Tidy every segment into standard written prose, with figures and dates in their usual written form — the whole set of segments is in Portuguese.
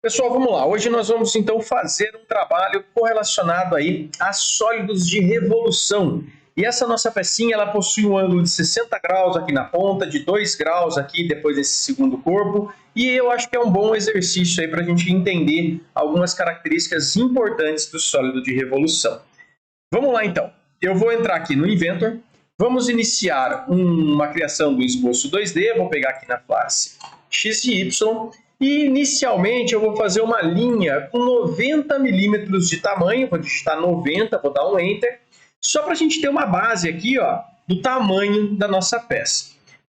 Pessoal, vamos lá. Hoje nós vamos então fazer um trabalho correlacionado aí a sólidos de revolução. E essa nossa pecinha, ela possui um ângulo de 60 graus aqui na ponta, de 2 graus aqui depois desse segundo corpo. E eu acho que é um bom exercício aí para a gente entender algumas características importantes do sólido de revolução. Vamos lá então. Eu vou entrar aqui no Inventor. Vamos iniciar uma criação do esboço 2D. Vou pegar aqui na face X e Y. E inicialmente eu vou fazer uma linha com 90 milímetros de tamanho, vou digitar 90, vou dar um Enter, só para a gente ter uma base aqui, ó, do tamanho da nossa peça.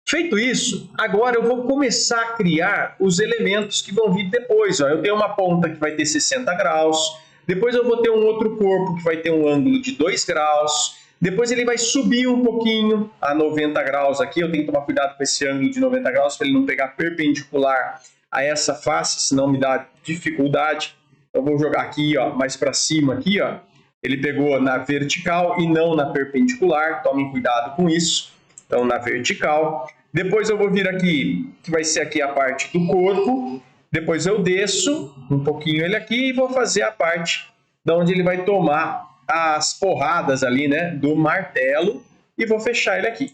Feito isso, agora eu vou começar a criar os elementos que vão vir depois. Ó. Eu tenho uma ponta que vai ter 60 graus, depois eu vou ter um outro corpo que vai ter um ângulo de 2 graus, depois ele vai subir um pouquinho a 90 graus aqui, eu tenho que tomar cuidado com esse ângulo de 90 graus para ele não pegar perpendicular a essa face, senão me dá dificuldade. Eu vou jogar aqui, ó, mais para cima aqui, ó. Ele pegou na vertical e não na perpendicular. Tomem cuidado com isso. Então, na vertical. Depois eu vou vir aqui, que vai ser aqui a parte do corpo. Depois eu desço um pouquinho ele aqui e vou fazer a parte de onde ele vai tomar as porradas ali, né, do martelo. E vou fechar ele aqui.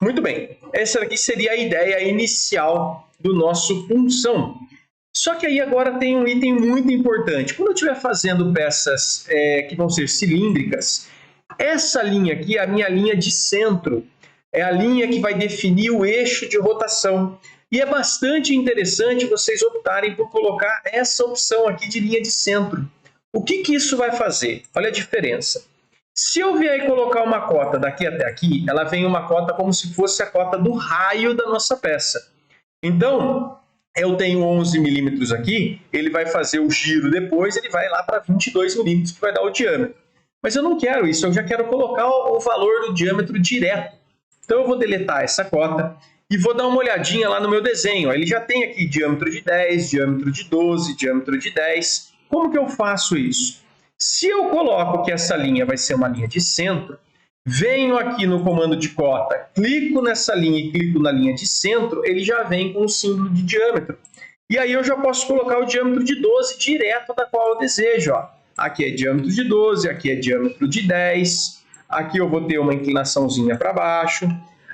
Muito bem. Essa aqui seria a ideia inicial do nosso punção. Só que aí agora tem um item muito importante. Quando eu estiver fazendo peças que vão ser cilíndricas, essa linha aqui é a minha linha de centro. É a linha que vai definir o eixo de rotação. E é bastante interessante vocês optarem por colocar essa opção aqui de linha de centro. O que isso vai fazer? Olha a diferença. Se eu vier e colocar uma cota daqui até aqui, ela vem uma cota como se fosse a cota do raio da nossa peça. Então, eu tenho 11 milímetros aqui, ele vai fazer o giro depois, ele vai lá para 22 milímetros, que vai dar o diâmetro. Mas eu não quero isso, eu já quero colocar o valor do diâmetro direto. Então, eu vou deletar essa cota e vou dar uma olhadinha lá no meu desenho. Ele já tem aqui diâmetro de 10, diâmetro de 12, diâmetro de 10. Como que eu faço isso? Se eu coloco que essa linha vai ser uma linha de centro, venho aqui no comando de cota, clico nessa linha e clico na linha de centro, ele já vem com o símbolo de diâmetro. E aí eu já posso colocar o diâmetro de 12 direto da qual eu desejo. Ó. Aqui é diâmetro de 12, aqui é diâmetro de 10, aqui eu vou ter uma inclinaçãozinha para baixo,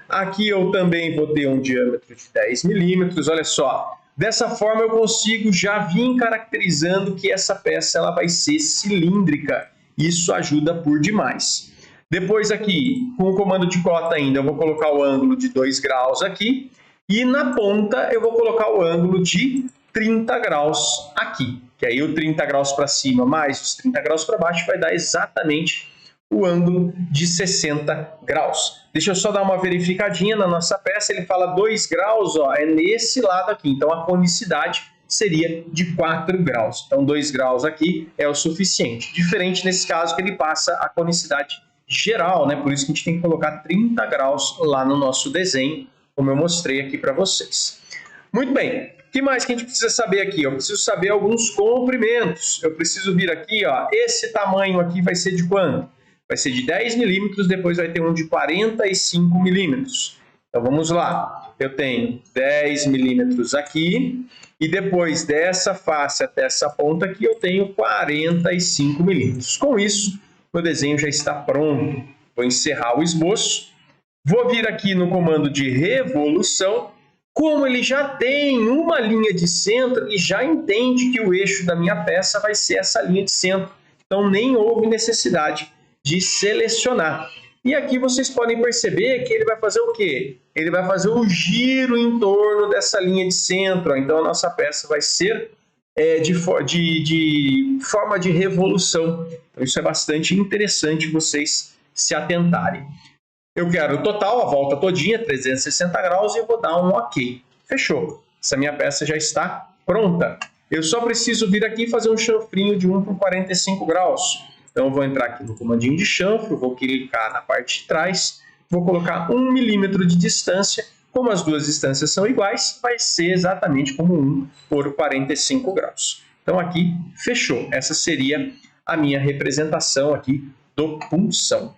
aqui eu também vou ter um diâmetro de 10 milímetros, olha só. Dessa forma eu consigo já vir caracterizando que essa peça ela vai ser cilíndrica. Isso ajuda por demais. Depois aqui, com o comando de cota ainda, eu vou colocar o ângulo de 2 graus aqui. E na ponta eu vou colocar o ângulo de 30 graus aqui. Que aí o 30 graus para cima mais os 30 graus para baixo vai dar exatamente o ângulo de 60 graus. Deixa eu só dar uma verificadinha na nossa peça. Ele fala 2 graus, ó, é nesse lado aqui. Então a conicidade seria de 4 graus. Então 2 graus aqui é o suficiente. Diferente nesse caso que ele passa a conicidade geral, né? Por isso que a gente tem que colocar 30 graus lá no nosso desenho, como eu mostrei aqui para vocês. Muito bem, o que mais que a gente precisa saber aqui? Eu preciso saber alguns comprimentos. Eu preciso vir aqui, ó, esse tamanho aqui vai ser de quanto? Vai ser de 10 milímetros, depois vai ter um de 45 milímetros. Então vamos lá, eu tenho 10 milímetros aqui, e depois dessa face até essa ponta aqui eu tenho 45 milímetros. Com isso, meu desenho já está pronto. Vou encerrar o esboço. Vou vir aqui no comando de revolução. Como ele já tem uma linha de centro, ele já entende que o eixo da minha peça vai ser essa linha de centro. Então, nem houve necessidade de selecionar. E aqui vocês podem perceber que ele vai fazer o quê? Ele vai fazer um giro em torno dessa linha de centro. Então, a nossa peça vai ser de forma de revolução. Então, isso é bastante interessante vocês se atentarem. Eu quero o total, a volta todinha, 360 graus, e eu vou dar um OK. Fechou. Essa minha peça já está pronta. Eu só preciso vir aqui e fazer um chanfrinho de 1 por 45 graus. Então, eu vou entrar aqui no comandinho de chanfro, vou clicar na parte de trás, vou colocar 1 milímetro de distância. Como as duas distâncias são iguais, vai ser exatamente como 1 por 45 graus. Então, aqui, fechou. Essa seria a minha representação aqui do punção.